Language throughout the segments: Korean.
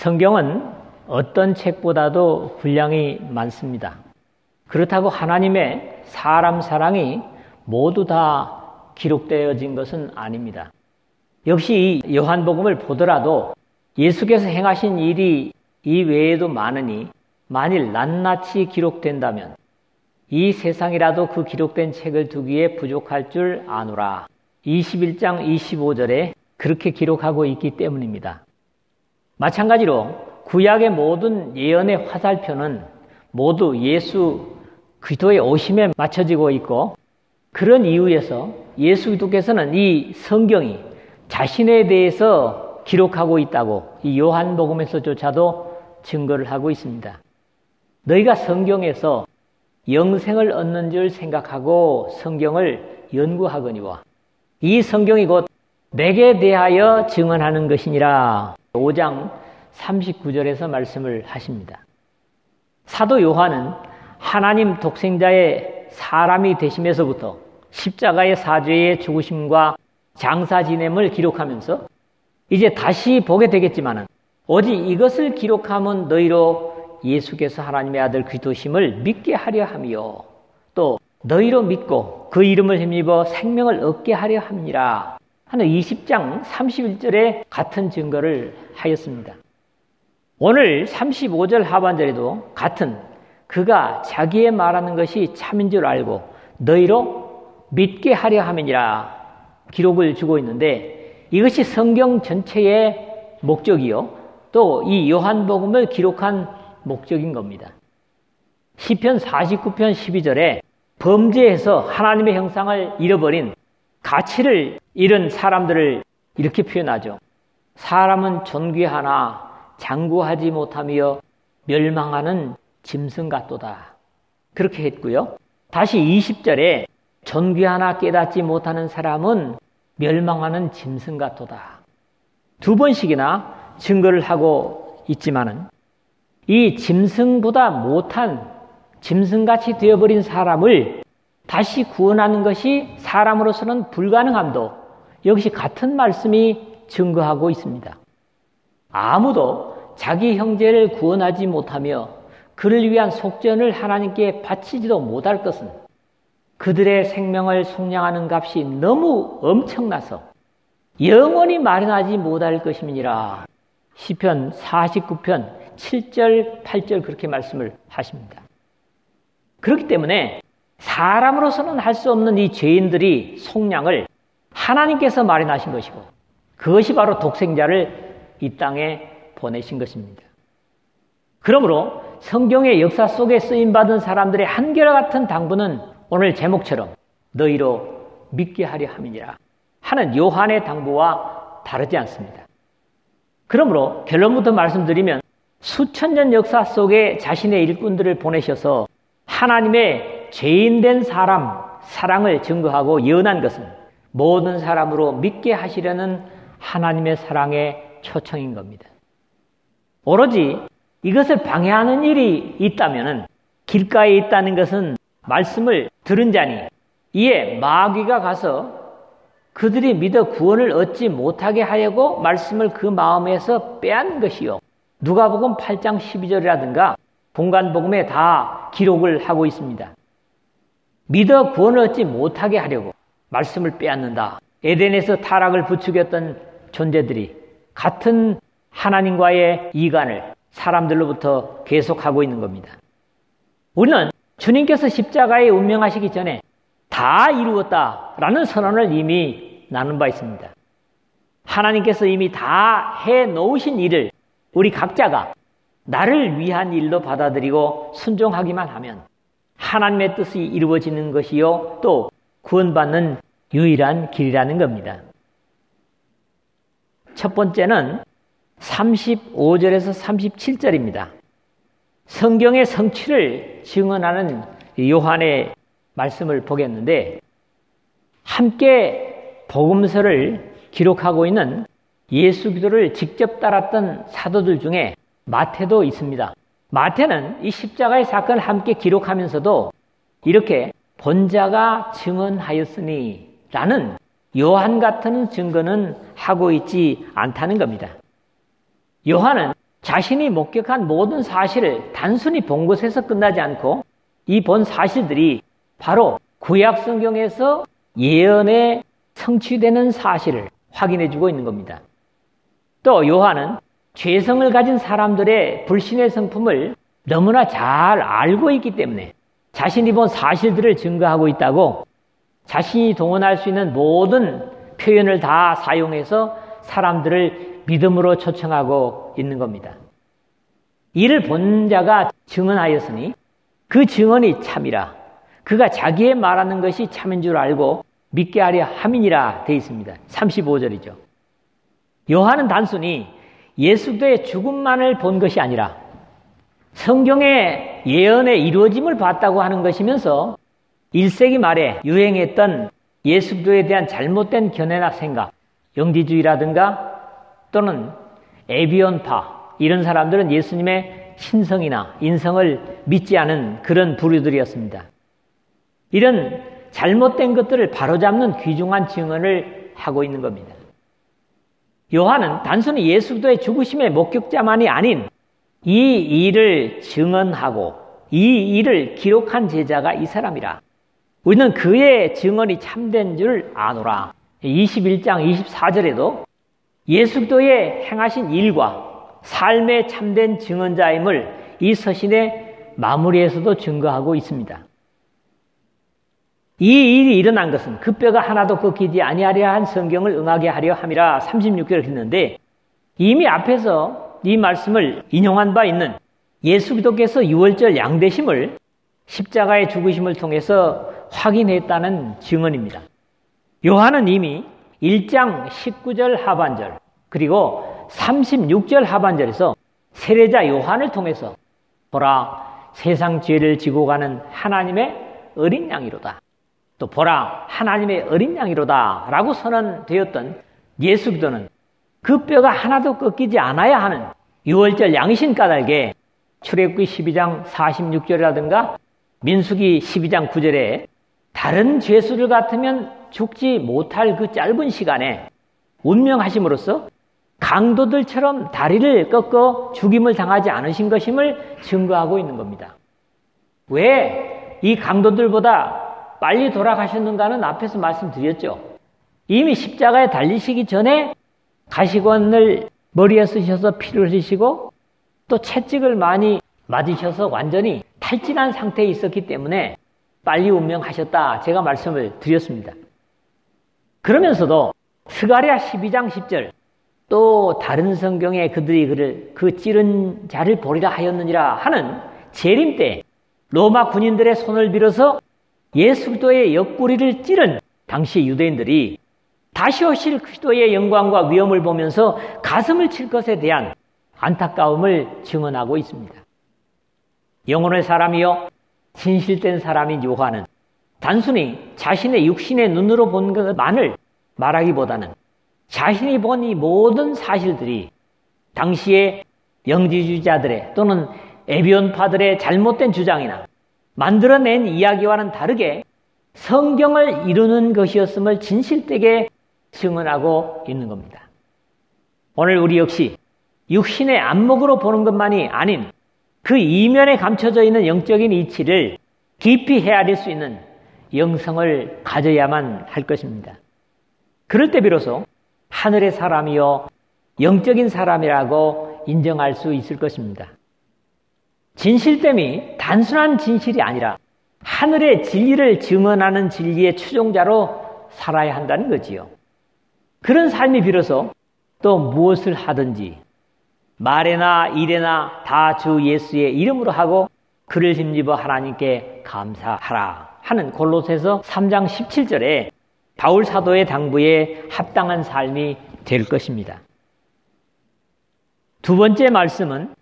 성경은 어떤 책보다도 분량이 많습니다. 그렇다고 하나님의 사람 사랑이 모두 다 기록되어진 것은 아닙니다. 역시 이 요한복음을 보더라도 예수께서 행하신 일이 이 외에도 많으니 만일 낱낱이 기록된다면 이 세상이라도 그 기록된 책을 두기에 부족할 줄 아노라. 21장 25절에 그렇게 기록하고 있기 때문입니다. 마찬가지로 구약의 모든 예언의 화살표는 모두 예수 그리스도의 오심에 맞춰지고 있고, 그런 이유에서 예수 그리스도께서는 이 성경이 자신에 대해서 기록하고 있다고 이 요한복음에서조차도 증거를 하고 있습니다. 너희가 성경에서 영생을 얻는 줄 생각하고 성경을 연구하거니와 이 성경이 곧 내게 대하여 증언하는 것이니라. 5장 39절에서 말씀을 하십니다. 사도 요한은 하나님 독생자의 사람이 되심에서부터 십자가의 사죄의 죽으심과 장사 지냄을 기록하면서 이제 다시 보게 되겠지만은 오직 이것을 기록하면 너희로 예수께서 하나님의 아들 그리스도심을 믿게 하려 함이요 또 너희로 믿고 그 이름을 힘입어 생명을 얻게 하려 함이라 하는 20장 31절에 같은 증거를 하였습니다. 오늘 35절 하반절에도 같은 그가 자기의 말하는 것이 참인 줄 알고 너희로 믿게 하려 함이니라 기록을 주고 있는데, 이것이 성경 전체의 목적이요 또 이 요한복음을 기록한 목적인 겁니다. 시편 49편 12절에 범죄해서 하나님의 형상을 잃어버린 가치를 잃은 사람들을 이렇게 표현하죠. 사람은 존귀하나 장구하지 못하며 멸망하는 짐승 같도다. 그렇게 했고요. 다시 20절에 존귀하나 깨닫지 못하는 사람은 멸망하는 짐승 같도다. 두 번씩이나 증거를 하고 있지만은 이 짐승보다 못한 짐승같이 되어버린 사람을 다시 구원하는 것이 사람으로서는 불가능함도 역시 같은 말씀이 증거하고 있습니다. 아무도 자기 형제를 구원하지 못하며 그를 위한 속전을 하나님께 바치지도 못할 것은 그들의 생명을 속량하는 값이 너무 엄청나서 영원히 마련하지 못할 것임이니라. 시편 49편 7절 8절 그렇게 말씀을 하십니다. 그렇기 때문에 사람으로서는 할 수 없는 이 죄인들이 속량을 하나님께서 마련하신 것이고 그것이 바로 독생자를 이 땅에 보내신 것입니다. 그러므로 성경의 역사 속에 쓰임받은 사람들의 한결같은 당부는 오늘 제목처럼 너희로 믿게 하려 함이니라 하는 요한의 당부와 다르지 않습니다. 그러므로 결론부터 말씀드리면 수천 년 역사 속에 자신의 일꾼들을 보내셔서 하나님의 죄인된 사람 사랑을 증거하고 예언한 것은 모든 사람으로 믿게 하시려는 하나님의 사랑의 초청인 겁니다. 오로지 이것을 방해하는 일이 있다면 길가에 있다는 것은 말씀을 들은 자니 이에 마귀가 가서 그들이 믿어 구원을 얻지 못하게 하려고 말씀을 그 마음에서 빼앗는 것이요. 누가복음 8장 12절이라든가 공간복음에 다 기록을 하고 있습니다. 믿어 구원을 얻지 못하게 하려고 말씀을 빼앗는다. 에덴에서 타락을 부추겼던 존재들이 같은 하나님과의 이간을 사람들로부터 계속하고 있는 겁니다. 우리는 주님께서 십자가에 운명하시기 전에 다 이루었다라는 선언을 이미 나눈 바 있습니다. 하나님께서 이미 다 해놓으신 일을 우리 각자가 나를 위한 일로 받아들이고 순종하기만 하면 하나님의 뜻이 이루어지는 것이요 또 구원받는 유일한 길이라는 겁니다. 첫 번째는 35절에서 37절입니다. 성경의 성취를 증언하는 요한의 말씀을 보겠는데, 함께 복음서를 기록하고 있는 예수 그리스도를 직접 따랐던 사도들 중에 마태도 있습니다. 마태는 이 십자가의 사건을 함께 기록하면서도 이렇게 본자가 증언하였으니 라는 요한 같은 증거는 하고 있지 않다는 겁니다. 요한은 자신이 목격한 모든 사실을 단순히 본 것에서 끝나지 않고 이 본 사실들이 바로 구약 성경에서 예언에 성취되는 사실을 확인해주고 있는 겁니다. 또 요한은 죄성을 가진 사람들의 불신의 성품을 너무나 잘 알고 있기 때문에 자신이 본 사실들을 증거하고 있다고 자신이 동원할 수 있는 모든 표현을 다 사용해서 사람들을 믿음으로 초청하고 있는 겁니다. 이를 본 자가 증언하였으니 그 증언이 참이라 그가 자기의 말하는 것이 참인 줄 알고 믿게 하려 함이니라 되어 있습니다. 35절이죠. 요한은 단순히 예수의 죽음만을 본 것이 아니라 성경의 예언의 이루어짐을 봤다고 하는 것이면서 1세기 말에 유행했던 예수도에 대한 잘못된 견해나 생각, 영지주의라든가 또는 에비온파 이런 사람들은 예수님의 신성이나 인성을 믿지 않은 그런 부류들이었습니다. 이런 잘못된 것들을 바로잡는 귀중한 증언을 하고 있는 겁니다. 요한은 단순히 예수도의 죽으심의 목격자만이 아닌 이 일을 증언하고 이 일을 기록한 제자가 이 사람이라. 우리는 그의 증언이 참된 줄 아노라. 21장 24절에도 예수도의 행하신 일과 삶의 참된 증언자임을 이 서신의 마무리에서도 증거하고 있습니다. 이 일이 일어난 것은 그 뼈가 하나도 꺾이지 아니하려 한 성경을 응하게 하려 함이라 36절을 했는데 이미 앞에서 이 말씀을 인용한 바 있는 예수 그리스도께서 유월절 양되심을 십자가의 죽으심을 통해서 확인했다는 증언입니다. 요한은 이미 1장 19절 하반절 그리고 36절 하반절에서 세례자 요한을 통해서 보라 세상 죄를 지고 가는 하나님의 어린 양이로다. 또 보라 하나님의 어린 양이로다 라고 선언되었던 예수 그리스도는 그 뼈가 하나도 꺾이지 않아야 하는 유월절 양이신 까닭에 출애굽기 12장 46절이라든가 민수기 12장 9절에 다른 죄수들 같으면 죽지 못할 그 짧은 시간에 운명하심으로써 강도들처럼 다리를 꺾어 죽임을 당하지 않으신 것임을 증거하고 있는 겁니다. 왜 이 강도들보다 빨리 돌아가셨는가는 앞에서 말씀드렸죠. 이미 십자가에 달리시기 전에 가시관을 머리에 쓰셔서 피를 흘리시고 또 채찍을 많이 맞으셔서 완전히 탈진한 상태에 있었기 때문에 빨리 운명하셨다 제가 말씀을 드렸습니다. 그러면서도 스가랴 12장 10절 또 다른 성경에 그들이 그 찌른 자를 보리라 하였느니라 하는 재림 때 로마 군인들의 손을 빌어서 예수 그리스도의 옆구리를 찌른 당시 유대인들이 다시 오실 그리스도의 영광과 위엄을 보면서 가슴을 칠 것에 대한 안타까움을 증언하고 있습니다. 영혼의 사람이요 진실된 사람인 요한은 단순히 자신의 육신의 눈으로 본 것만을 말하기보다는 자신이 본 이 모든 사실들이 당시의 영지주의자들의 또는 에비온파들의 잘못된 주장이나 만들어낸 이야기와는 다르게 성경을 이루는 것이었음을 진실되게 증언하고 있는 겁니다. 오늘 우리 역시 육신의 안목으로 보는 것만이 아닌 그 이면에 감춰져 있는 영적인 이치를 깊이 헤아릴 수 있는 영성을 가져야만 할 것입니다. 그럴 때 비로소 하늘의 사람이요 영적인 사람이라고 인정할 수 있을 것입니다. 진실됨이 단순한 진실이 아니라 하늘의 진리를 증언하는 진리의 추종자로 살아야 한다는 거지요. 그런 삶이 비로소 또 무엇을 하든지 말에나 일에나 다 주 예수의 이름으로 하고 그를 힘입어 하나님께 감사하라 하는 골로새서 3장 17절에 바울 사도의 당부에 합당한 삶이 될 것입니다. 두 번째 말씀은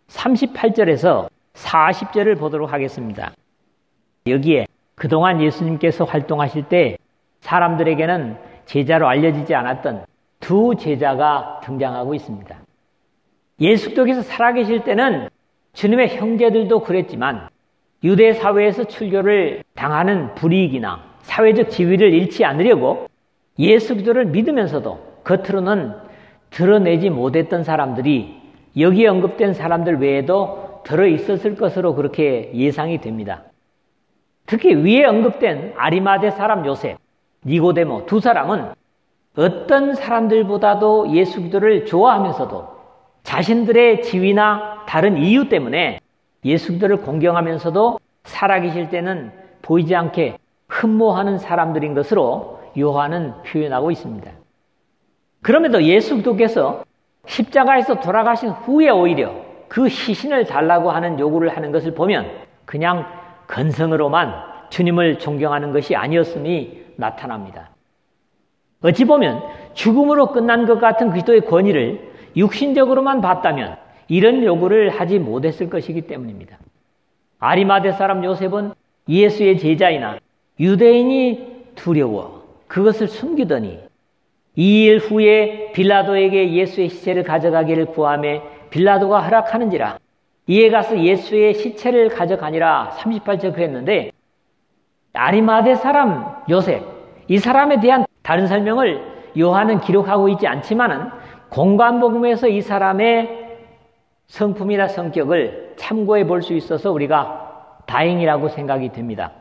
38절에서 40절을 보도록 하겠습니다. 여기에 그동안 예수님께서 활동하실 때 사람들에게는 제자로 알려지지 않았던 두 제자가 등장하고 있습니다. 예수께서 살아계실 때는 주님의 형제들도 그랬지만 유대 사회에서 출교를 당하는 불이익이나 사회적 지위를 잃지 않으려고 예수 그리스도를 믿으면서도 겉으로는 드러내지 못했던 사람들이 여기에 언급된 사람들 외에도 들어있었을 것으로 그렇게 예상이 됩니다. 특히 위에 언급된 아리마대 사람 요셉, 니고데모 두 사람은 어떤 사람들보다도 예수 그리스도를 좋아하면서도 자신들의 지위나 다른 이유 때문에 예수 그리스도를 공경하면서도 살아계실 때는 보이지 않게 흠모하는 사람들인 것으로 요한은 표현하고 있습니다. 그럼에도 예수 그리스도께서 십자가에서 돌아가신 후에 오히려 그 시신을 달라고 하는 요구를 하는 것을 보면 그냥 건성으로만 주님을 존경하는 것이 아니었음이 나타납니다. 어찌 보면 죽음으로 끝난 것 같은 그리스도의 권위를 육신적으로만 봤다면 이런 요구를 하지 못했을 것이기 때문입니다. 아리마대 사람 요셉은 예수의 제자이나 유대인이 두려워 그것을 숨기더니 2일 후에 빌라도에게 예수의 시체를 가져가기를 구하며 빌라도가 허락하는지라 이에 가서 예수의 시체를 가져가니라 38절 그랬는데 아리마대 사람 요셉 이 사람에 대한 다른 설명을 요한은 기록하고 있지 않지만은 공관복음에서 이 사람의 성품이나 성격을 참고해 볼 수 있어서 우리가 다행이라고 생각이 됩니다.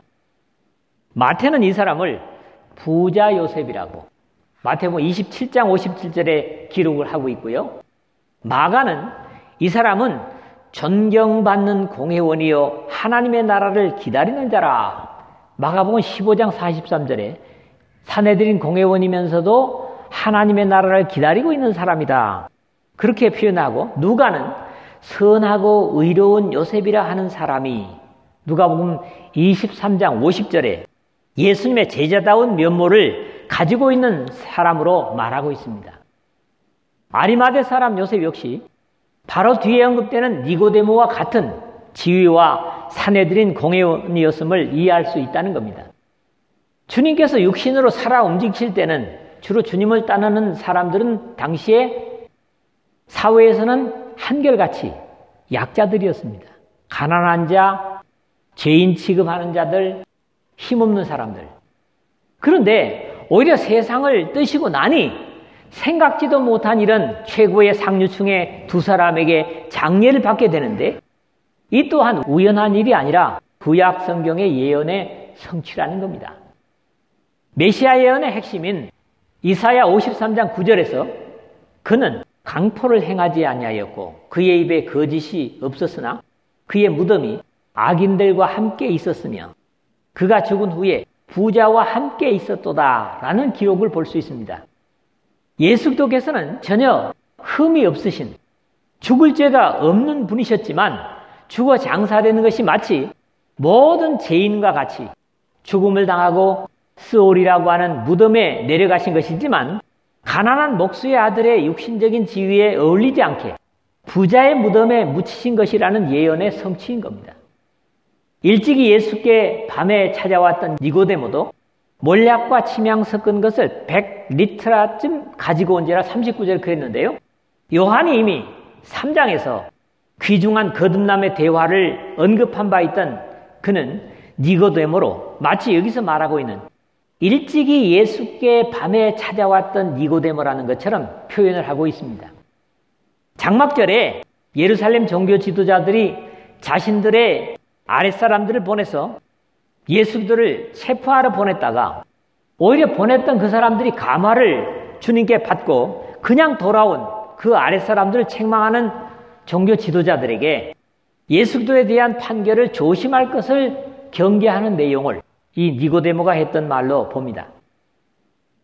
마태는 이 사람을 부자 요셉이라고 마태복음 27장 57절에 기록을 하고 있고요. 마가는 이 사람은 존경받는 공회원이요 하나님의 나라를 기다리는 자라. 마가복음 15장 43절에 사내들인 공회원이면서도 하나님의 나라를 기다리고 있는 사람이다. 그렇게 표현하고 누가는 선하고 의로운 요셉이라 하는 사람이 누가복음 23장 50절에 예수님의 제자다운 면모를 가지고 있는 사람으로 말하고 있습니다. 아리마대 사람 요셉 역시 바로 뒤에 언급되는 니고데모와 같은 지위와 사내들인 공회원이었음을 이해할 수 있다는 겁니다. 주님께서 육신으로 살아 움직이실 때는 주로 주님을 따르는 사람들은 당시에 사회에서는 한결같이 약자들이었습니다. 가난한 자, 죄인 취급하는 자들, 힘없는 사람들. 그런데 오히려 세상을 뜨시고 나니 생각지도 못한 이런 최고의 상류층의 두 사람에게 장례를 받게 되는데 이 또한 우연한 일이 아니라 구약 성경의 예언의 성취라는 겁니다. 메시아 예언의 핵심인 이사야 53장 9절에서 그는 강포를 행하지 아니하였고 그의 입에 거짓이 없었으나 그의 무덤이 악인들과 함께 있었으며 그가 죽은 후에 부자와 함께 있었도다 라는 기록을 볼 수 있습니다. 예수 그리스도께서는 전혀 흠이 없으신 죽을 죄가 없는 분이셨지만 죽어 장사되는 것이 마치 모든 죄인과 같이 죽음을 당하고 스올이라고 하는 무덤에 내려가신 것이지만 가난한 목수의 아들의 육신적인 지위에 어울리지 않게 부자의 무덤에 묻히신 것이라는 예언의 성취인 겁니다. 일찍이 예수께 밤에 찾아왔던 니고데모도 몰약과 침향 섞은 것을 100리트라쯤 가지고 온지라 39절 그랬는데요. 요한이 이미 3장에서 귀중한 거듭남의 대화를 언급한 바 있던 그는 니고데모로 마치 여기서 말하고 있는 일찍이 예수께 밤에 찾아왔던 니고데모라는 것처럼 표현을 하고 있습니다. 장막절에 예루살렘 종교 지도자들이 자신들의 아랫사람들을 보내서 예수들을 체포하러 보냈다가 오히려 보냈던 그 사람들이 감화를 주님께 받고 그냥 돌아온 그 아랫사람들을 책망하는 종교 지도자들에게 예수도에 대한 판결을 조심할 것을 경계하는 내용을 이 니고데모가 했던 말로 봅니다.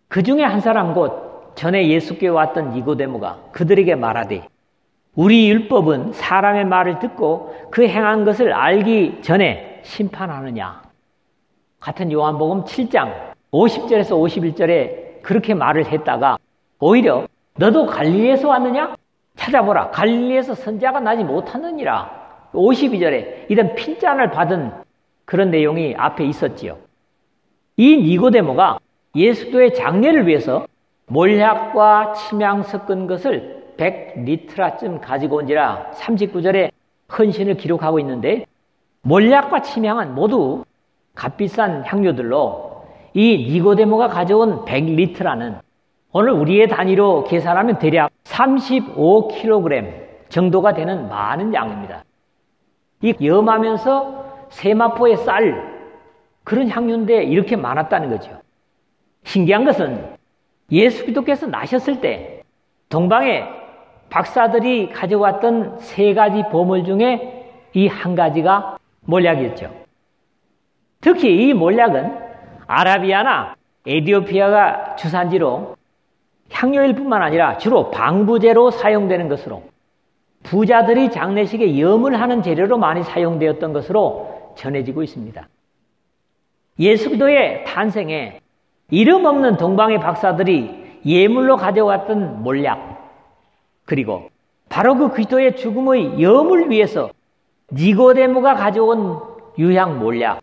그 중에 한 사람 곧 전에 예수께 왔던 니고데모가 그들에게 말하되 우리 율법은 사람의 말을 듣고 그 행한 것을 알기 전에 심판하느냐. 같은 요한복음 7장 50절에서 51절에 그렇게 말을 했다가 오히려 너도 갈릴리에서 왔느냐? 찾아보라. 갈릴리에서 선자가 나지 못하느니라. 52절에 이런 핀잔을 받은 그런 내용이 앞에 있었지요. 이 니고데모가 예수도의 장례를 위해서 몰약과 침향 섞은 것을 100리트라쯤 가지고 온지라 39절에 헌신을 기록하고 있는데 몰약과 침향은 모두 값비싼 향료들로 이 니고데모가 가져온 100리트라는 오늘 우리의 단위로 계산하면 대략 35kg 정도가 되는 많은 양입니다. 이 염하면서 세마포의 쌀, 그런 향료인데 이렇게 많았다는 거죠. 신기한 것은 예수 그리스도께서 나셨을 때 동방의 박사들이 가져왔던 3가지 보물 중에 이 한 가지가 몰약이었죠. 특히 이 몰약은 아라비아나 에티오피아가 주산지로 향료일 뿐만 아니라 주로 방부제로 사용되는 것으로 부자들이 장례식에 염을 하는 재료로 많이 사용되었던 것으로 전해지고 있습니다. 예수 그리스도의 탄생에 이름 없는 동방의 박사들이 예물로 가져왔던 몰약, 그리고 바로 그 그리스도의 죽음의 염을 위해서 니고데모가 가져온 유향 몰약,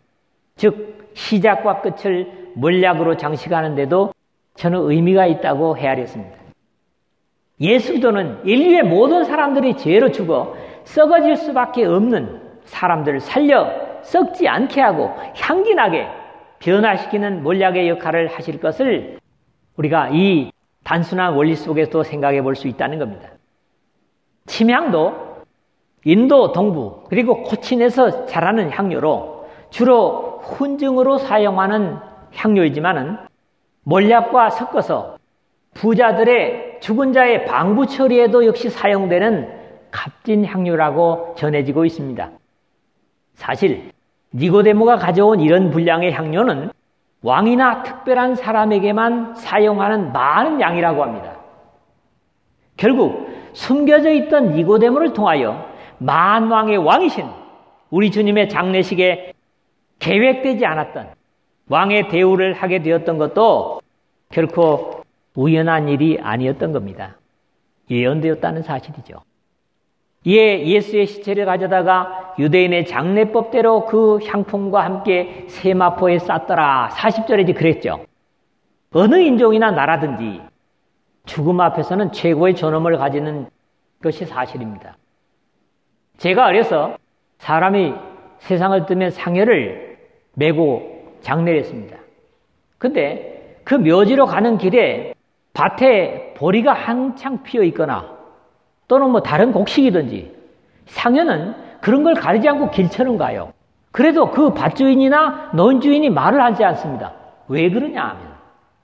즉 시작과 끝을 몰약으로 장식하는데도 저는 의미가 있다고 헤아렸습니다. 예수 그리스도는 인류의 모든 사람들이 죄로 죽어 썩어질 수밖에 없는 사람들을 살려 썩지 않게 하고 향기나게 변화시키는 몰약의 역할을 하실 것을 우리가 이 단순한 원리 속에서 생각해 볼 수 있다는 겁니다. 침향도 인도 동부 그리고 코친에서 자라는 향료로 주로 훈증으로 사용하는 향료이지만은 몰약과 섞어서 부자들의 죽은 자의 방부 처리에도 역시 사용되는 값진 향료라고 전해지고 있습니다. 사실 니고데모가 가져온 이런 분량의 향료는 왕이나 특별한 사람에게만 사용하는 많은 양이라고 합니다. 결국 숨겨져 있던 니고데모를 통하여 만왕의 왕이신 우리 주님의 장례식에 계획되지 않았던 왕의 대우를 하게 되었던 것도 결코 우연한 일이 아니었던 겁니다. 예언되었다는 사실이죠. 이에 예수의 시체를 가져다가 유대인의 장례법대로 그 향품과 함께 세마포에 쌌더라. 40절에 이제 그랬죠. 어느 인종이나 나라든지 죽음 앞에서는 최고의 존엄을 가지는 것이 사실입니다. 제가 어려서 사람이 세상을 뜨면 상여를 메고 장례를 했습니다. 근데 그 묘지로 가는 길에 밭에 보리가 한창 피어 있거나 또는 뭐 다른 곡식이든지 상여는 그런 걸 가리지 않고 길처럼 가요. 그래도 그 밭주인이나 논주인이 말을 하지 않습니다. 왜 그러냐 하면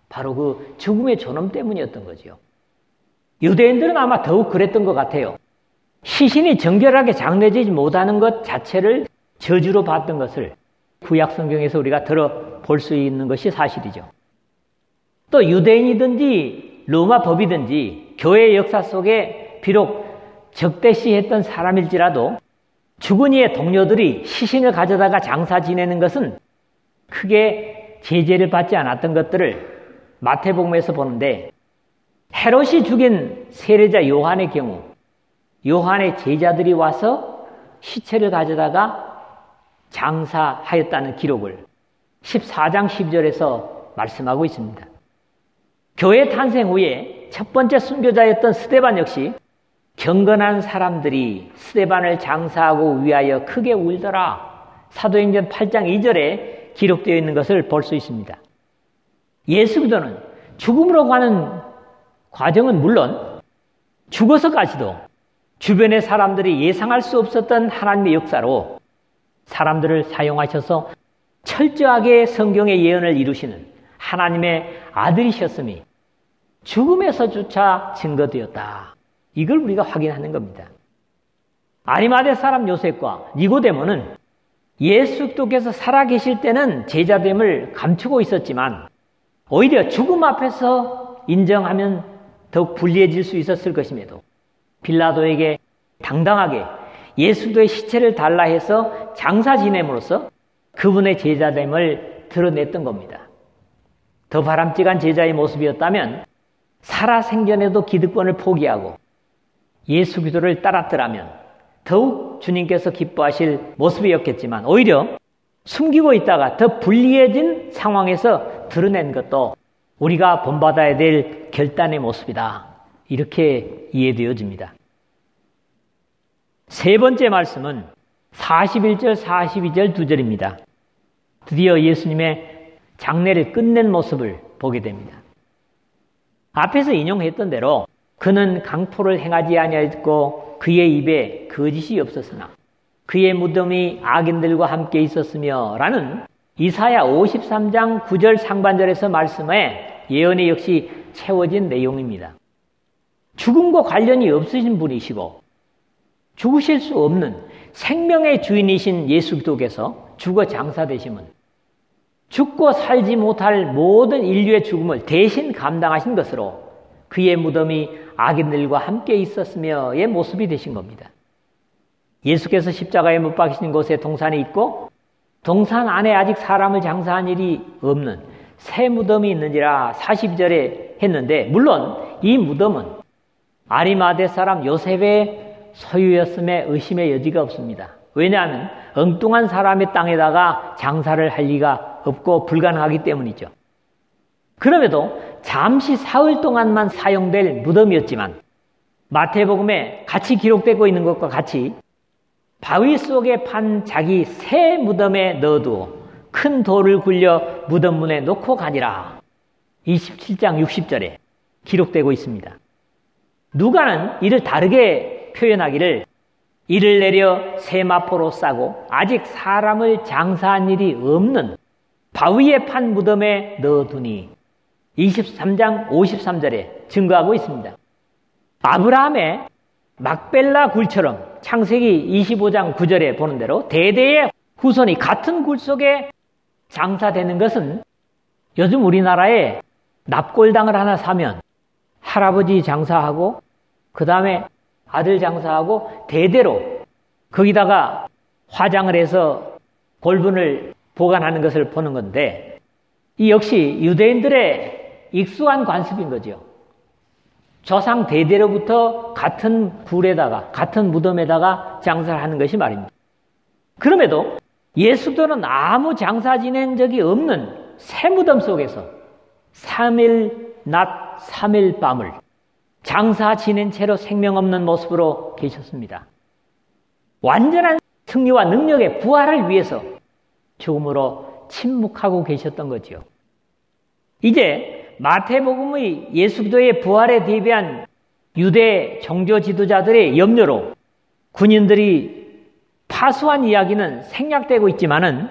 바로 그 죽음의 존엄 때문이었던 거죠. 유대인들은 아마 더욱 그랬던 것 같아요. 시신이 정결하게 장례되지 못하는 것 자체를 저주로 봤던 것을 구약 성경에서 우리가 들어볼 수 있는 것이 사실이죠. 또 유대인이든지 로마 법이든지 교회 역사 속에 비록 적대시했던 사람일지라도 죽은 이의 동료들이 시신을 가져다가 장사 지내는 것은 크게 제재를 받지 않았던 것들을 마태복음에서 보는데, 헤롯이 죽인 세례자 요한의 경우 요한의 제자들이 와서 시체를 가져다가 장사하였다는 기록을 14장 10절에서 말씀하고 있습니다. 교회 탄생 후에 첫 번째 순교자였던 스데반 역시 경건한 사람들이 스데반을 장사하고 위하여 크게 울더라. 사도행전 8장 2절에 기록되어 있는 것을 볼 수 있습니다. 예수 그리스도는 죽음으로 가는 과정은 물론 죽어서까지도 주변의 사람들이 예상할 수 없었던 하나님의 역사로 사람들을 사용하셔서 철저하게 성경의 예언을 이루시는 하나님의 아들이셨음이 죽음에서조차 증거되었다. 이걸 우리가 확인하는 겁니다. 아리마대 사람 요셉과 니고데모는 예수 그리스도께서 살아계실 때는 제자됨을 감추고 있었지만 오히려 죽음 앞에서 인정하면 더욱 불리해질 수 있었을 것임에도 빌라도에게 당당하게 예수 그리스도의 시체를 달라 해서 장사 지냄으로써 그분의 제자됨을 드러냈던 겁니다. 더 바람직한 제자의 모습이었다면 살아생전에도 기득권을 포기하고 예수 그리스도를 따랐더라면 더욱 주님께서 기뻐하실 모습이었겠지만 오히려 숨기고 있다가 더 불리해진 상황에서 드러낸 것도 우리가 본받아야 될 결단의 모습이다. 이렇게 이해되어집니다. 세 번째 말씀은 41절, 42절 두 절입니다. 드디어 예수님의 장례를 끝낸 모습을 보게 됩니다. 앞에서 인용했던 대로 그는 강포를 행하지 아니하였고 그의 입에 거짓이 없었으나 그의 무덤이 악인들과 함께 있었으며 라는 이사야 53장 9절 상반절에서 말씀해 예언이 역시 채워진 내용입니다. 죽음과 관련이 없으신 분이시고 죽으실 수 없는 생명의 주인이신 예수 그리스도께서 죽어 장사되심은 죽고 살지 못할 모든 인류의 죽음을 대신 감당하신 것으로 그의 무덤이 악인들과 함께 있었으며의 모습이 되신 겁니다. 예수께서 십자가에 못 박히신 곳에 동산이 있고 동산 안에 아직 사람을 장사한 일이 없는 새 무덤이 있는지라 42절에 했는데, 물론 이 무덤은 아리마대 사람 요셉의 소유였음에 의심의 여지가 없습니다. 왜냐하면 엉뚱한 사람의 땅에다가 장사를 할 리가 없고 불가능하기 때문이죠. 그럼에도 잠시 사흘 동안만 사용될 무덤이었지만 마태복음에 같이 기록되고 있는 것과 같이 바위 속에 판 자기 새 무덤에 넣어두어 큰 돌을 굴려 무덤 문에 놓고 가니라. 27장 60절에 기록되고 있습니다. 누가는 이를 다르게 표현하기를 이를 내려 새 마포로 싸고 아직 사람을 장사한 일이 없는 바위에 판 무덤에 넣어두니 23장 53절에 증거하고 있습니다. 아브라함의 막벨라 굴처럼 창세기 25장 9절에 보는 대로 대대의 후손이 같은 굴 속에 장사되는 것은 요즘 우리나라에 납골당을 하나 사면 할아버지 장사하고 그 다음에 아들 장사하고 대대로 거기다가 화장을 해서 골분을 보관하는 것을 보는 건데, 이 역시 유대인들의 익숙한 관습인 거죠. 조상 대대로부터 같은 굴에다가 같은 무덤에다가 장사를 하는 것이 말입니다. 그럼에도 예수도는 아무 장사 지낸 적이 없는 새 무덤 속에서 3일 낮 3일 밤을 장사 지낸 채로 생명 없는 모습으로 계셨습니다. 완전한 승리와 능력의 부활을 위해서 죽음으로 침묵하고 계셨던 거지요. 이제 마태복음의 예수 그리스도의 부활에 대비한 유대 종교 지도자들의 염려로 군인들이 파수한 이야기는 생략되고 있지만은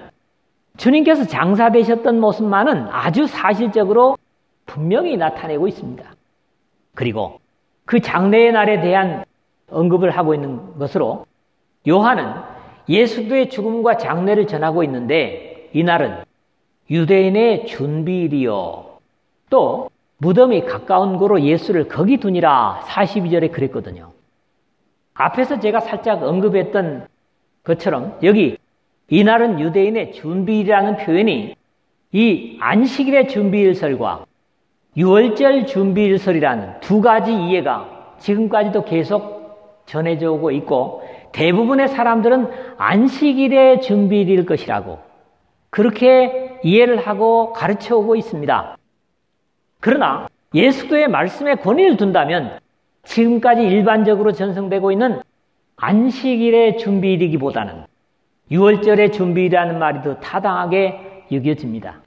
주님께서 장사되셨던 모습만은 아주 사실적으로 분명히 나타내고 있습니다. 그리고 그 장례의 날에 대한 언급을 하고 있는 것으로 요한은 예수 그리스도의 죽음과 장례를 전하고 있는데, 이날은 유대인의 준비일이요 또 무덤이 가까운 곳으로 예수를 거기 두니라 42절에 그랬거든요. 앞에서 제가 살짝 언급했던 것처럼 여기 이날은 유대인의 준비일이라는 표현이 이 안식일의 준비일설과 유월절 준비일설이라는 두 가지 이해가 지금까지도 계속 전해져 오고 있고, 대부분의 사람들은 안식일의 준비일일 것이라고 그렇게 이해를 하고 가르쳐 오고 있습니다. 그러나 예수도의 말씀에 권위를 둔다면 지금까지 일반적으로 전승되고 있는 안식일의 준비일이기보다는 유월절의 준비일이라는 말이 더 타당하게 여겨집니다.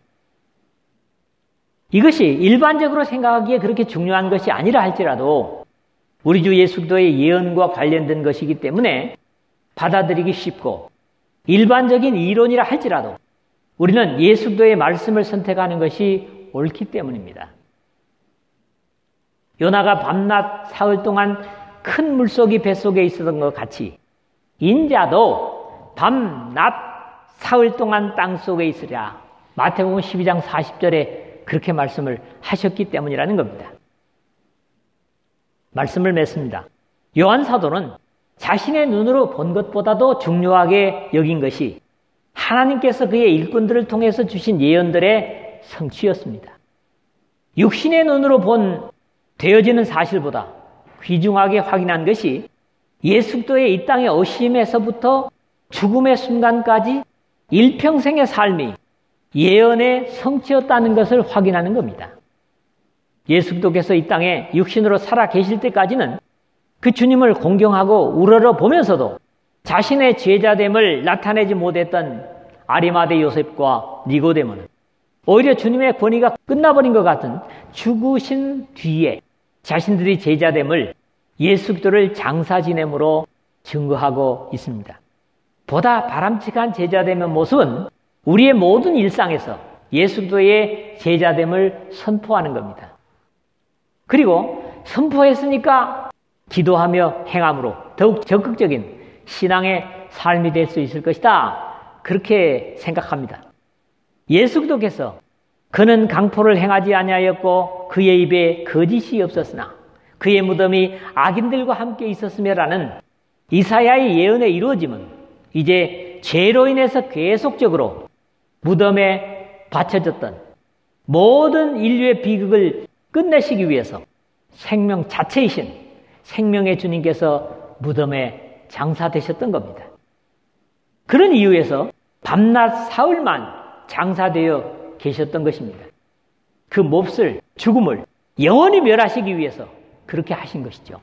이것이 일반적으로 생각하기에 그렇게 중요한 것이 아니라 할지라도 우리 주 예수 그리스도의 예언과 관련된 것이기 때문에 받아들이기 쉽고 일반적인 이론이라 할지라도 우리는 예수 그리스도의 말씀을 선택하는 것이 옳기 때문입니다. 요나가 밤낮 사흘 동안 큰 물속이 뱃속에 있었던 것 같이 인자도 밤낮 사흘 동안 땅속에 있으랴. 마태복음 12장 40절에 그렇게 말씀을 하셨기 때문이라는 겁니다. 말씀을 맺습니다. 요한 사도는 자신의 눈으로 본 것보다도 중요하게 여긴 것이 하나님께서 그의 일꾼들을 통해서 주신 예언들의 성취였습니다. 육신의 눈으로 본 되어지는 사실보다 귀중하게 확인한 것이 예수 그리스도의 이 땅에 오심에서부터 죽음의 순간까지 일평생의 삶이 예언의 성취였다는 것을 확인하는 겁니다. 예수 그리스도께서 이 땅에 육신으로 살아 계실 때까지는 그 주님을 공경하고 우러러 보면서도 자신의 제자됨을 나타내지 못했던 아리마대 요셉과 니고데모는 오히려 주님의 권위가 끝나버린 것 같은 죽으신 뒤에 자신들이 제자됨을 예수 그리스도를 장사 지냄으로 증거하고 있습니다. 보다 바람직한 제자됨의 모습은 우리의 모든 일상에서 예수 그리스도의 제자됨을 선포하는 겁니다. 그리고 선포했으니까 기도하며 행함으로 더욱 적극적인 신앙의 삶이 될 수 있을 것이다. 그렇게 생각합니다. 예수 그리스도께서 그는 강포를 행하지 아니하였고 그의 입에 거짓이 없었으나 그의 무덤이 악인들과 함께 있었으며라는 이사야의 예언의 이루어짐은 이제 죄로 인해서 계속적으로 무덤에 바쳐졌던 모든 인류의 비극을 끝내시기 위해서 생명 자체이신 생명의 주님께서 무덤에 장사되셨던 겁니다. 그런 이유에서 밤낮 사흘만 장사되어 계셨던 것입니다. 그 몹쓸 죽음을 영원히 멸하시기 위해서 그렇게 하신 것이죠.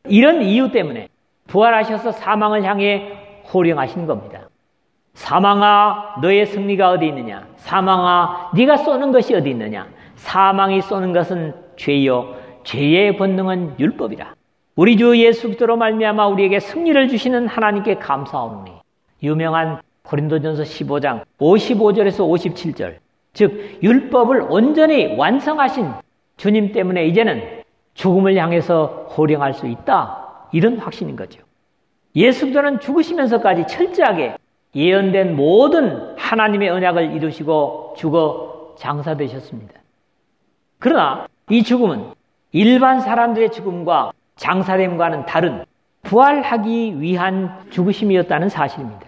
이런 이유 때문에 부활하셔서 사망을 향해 호령하신 겁니다. 사망아 너의 승리가 어디 있느냐? 사망아 네가 쏘는 것이 어디 있느냐? 사망이 쏘는 것은 죄요 죄의 본능은 율법이라. 우리 주 예수 그리스도로 말미암아 우리에게 승리를 주시는 하나님께 감사하오니. 유명한 고린도전서 15장 55절에서 57절. 즉 율법을 온전히 완성하신 주님 때문에 이제는 죽음을 향해서 호령할 수 있다. 이런 확신인 거죠. 예수 그리스도는 죽으시면서까지 철저하게 예언된 모든 하나님의 언약을 이루시고 죽어 장사되셨습니다. 그러나 이 죽음은 일반 사람들의 죽음과 장사됨과는 다른 부활하기 위한 죽으심이었다는 사실입니다.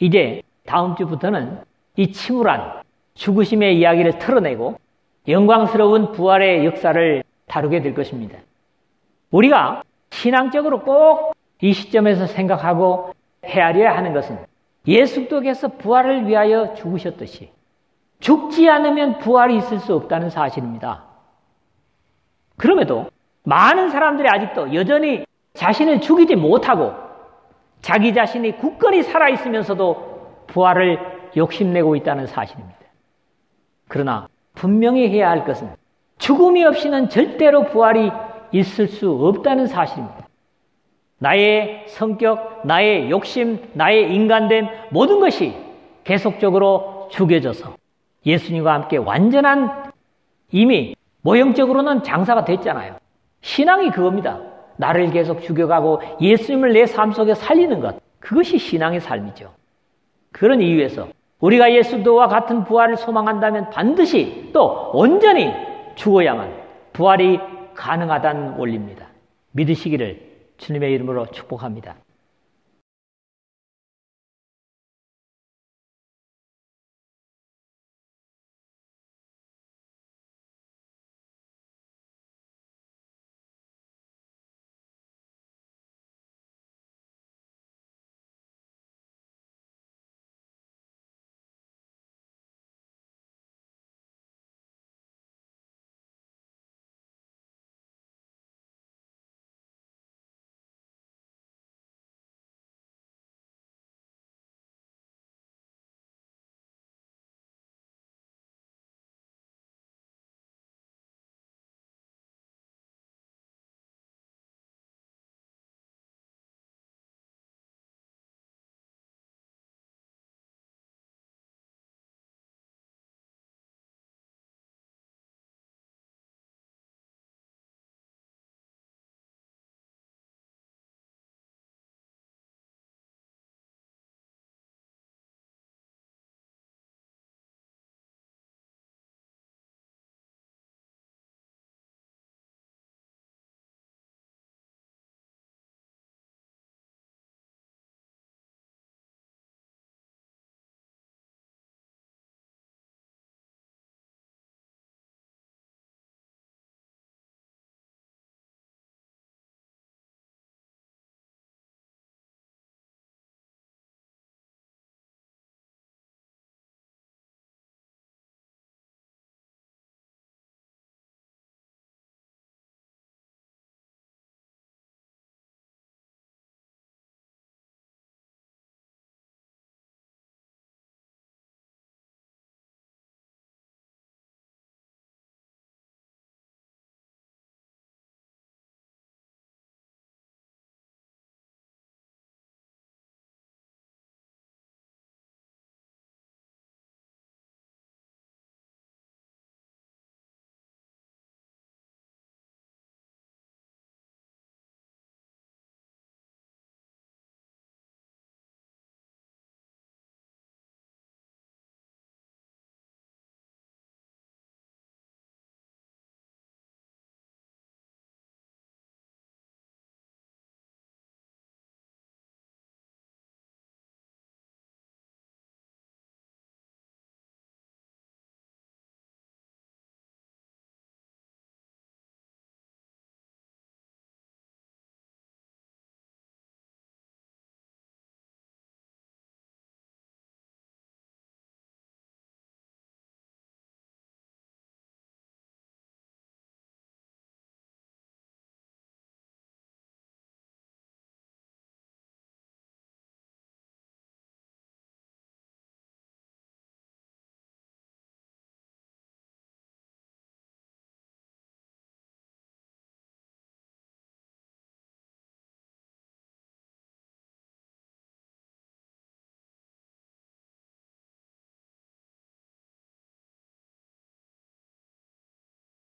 이제 다음 주부터는 이 침울한 죽으심의 이야기를 털어내고 영광스러운 부활의 역사를 다루게 될 것입니다. 우리가 신앙적으로 꼭 이 시점에서 생각하고 헤아려야 하는 것은 예수 그리스도께서 부활을 위하여 죽으셨듯이 죽지 않으면 부활이 있을 수 없다는 사실입니다. 그럼에도 많은 사람들이 아직도 여전히 자신을 죽이지 못하고 자기 자신이 굳건히 살아있으면서도 부활을 욕심내고 있다는 사실입니다. 그러나 분명히 해야 할 것은 죽음이 없이는 절대로 부활이 있을 수 없다는 사실입니다. 나의 성격, 나의 욕심, 나의 인간됨 모든 것이 계속적으로 죽여져서 예수님과 함께 완전한 이미 모형적으로는 장사가 됐잖아요. 신앙이 그겁니다. 나를 계속 죽여가고 예수님을 내 삶 속에 살리는 것. 그것이 신앙의 삶이죠. 그런 이유에서 우리가 예수도와 같은 부활을 소망한다면 반드시 또 온전히 죽어야만 부활이 가능하다는 원리입니다. 믿으시기를 주님의 이름으로 축복합니다.